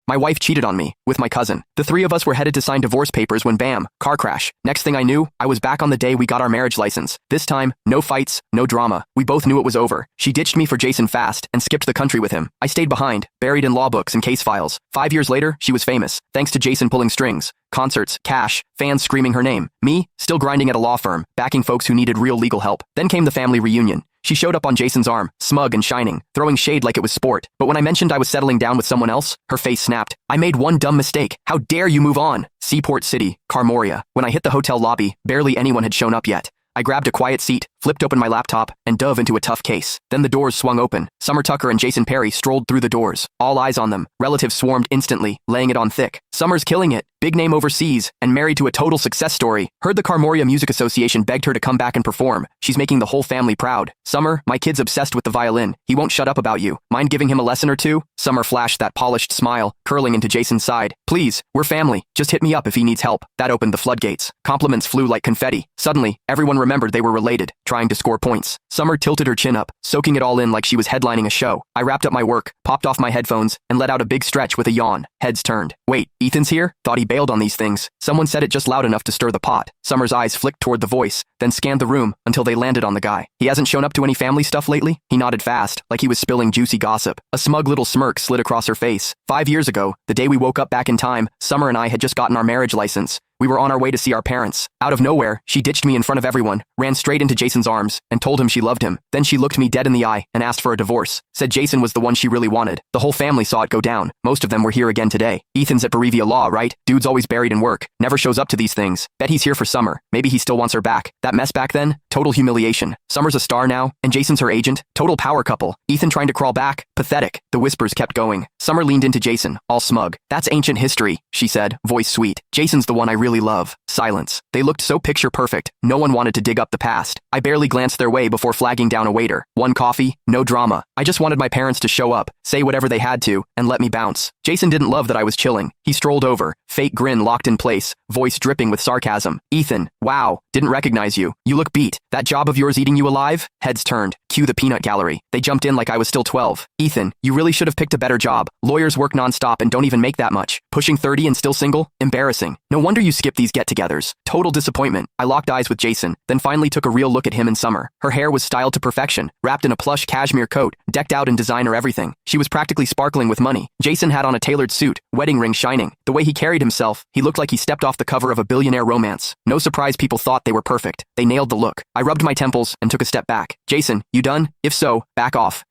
My wife cheated on me, with my cousin. The three of us were headed to sign divorce papers when bam, car crash. Next thing I knew, I was back on the day we got our marriage license. This time, no fights, no drama. We both knew it was over. She ditched me for Jason fast and skipped the country with him. I stayed behind, buried in law books and case files. 5 years later, she was famous, thanks to Jason pulling strings. Concerts, cash, fans screaming her name. Me, still grinding at a law firm, backing folks who needed real legal help. Then came the family reunion. She showed up on Jason's arm, smug and shining, throwing shade like it was sport. But when I mentioned I was settling down with someone else, her face snapped. I made one dumb mistake. How dare you move on? Seaport City, Carmoria. When I hit the hotel lobby, barely anyone had shown up yet. I grabbed a quiet seat, flipped open my laptop, and dove into a tough case. Then the doors swung open. Summer Tucker and Jason Perry strolled through the doors. All eyes on them. Relatives swarmed instantly, laying it on thick. Summer's killing it. Big name overseas, and married to a total success story. Heard the Carmoria Music Association begged her to come back and perform. She's making the whole family proud. Summer, my kid's obsessed with the violin. He won't shut up about you. Mind giving him a lesson or two? Summer flashed that polished smile, curling into Jason's side. Please, we're family. Just hit me up if he needs help. That opened the floodgates. Compliments flew like confetti. Suddenly, everyone remembered they were related, trying to score points. Summer tilted her chin up, soaking it all in like she was headlining a show. I wrapped up my work, popped off my headphones, and let out a big stretch with a yawn. Heads turned. Wait, Ethan's here? Thought he bailed on these things. Someone said it just loud enough to stir the pot. Summer's eyes flicked toward the voice, then scanned the room until they landed on the guy. He hasn't shown up to any family stuff lately? He nodded fast, like he was spilling juicy gossip. A smug little smirk slid across her face. 5 years ago, the day we woke up back in time, Summer and I had just gotten our marriage license. We were on our way to see our parents. Out of nowhere, she ditched me in front of everyone, ran straight into Jason's arms, and told him she loved him. Then she looked me dead in the eye and asked for a divorce. Said Jason was the one she really wanted. The whole family saw it go down. Most of them were here again today. Ethan's at Berivia Law, right? Dude's always buried in work. Never shows up to these things. Bet he's here for Summer. Maybe he still wants her back. That mess back then? Total humiliation. Summer's a star now, and Jason's her agent. Total power couple. Ethan trying to crawl back? Pathetic. The whispers kept going. Summer leaned into Jason, all smug. That's ancient history, she said, voice sweet. Jason's the one I really love. Silence. They looked so picture perfect. No one wanted to dig up the past. I barely glanced their way before flagging down a waiter. One coffee, no drama. I just wanted my parents to show up, say whatever they had to, and let me bounce. Jason didn't love that I was chilling. He strolled over, fake grin locked in place, voice dripping with sarcasm. Ethan, wow, didn't recognize you. You look beat. That job of yours eating you alive? Heads turned. Cue the peanut gallery. They jumped in like I was still 12. Ethan, you really should have picked a better job. Lawyers work nonstop and don't even make that much. Pushing 30 and still single? Embarrassing. No wonder you skip these get-togethers. Total disappointment. I locked eyes with Jason, then finally took a real look at him and Summer. Her hair was styled to perfection, wrapped in a plush cashmere coat, decked out in designer everything. She was practically sparkling with money. Jason had on a tailored suit, wedding ring shining. The way he carried himself, he looked like he stepped off the cover of a billionaire romance. No surprise people thought they were perfect. They nailed the look. I rubbed my temples and took a step back. Jason, you done? If so, back off.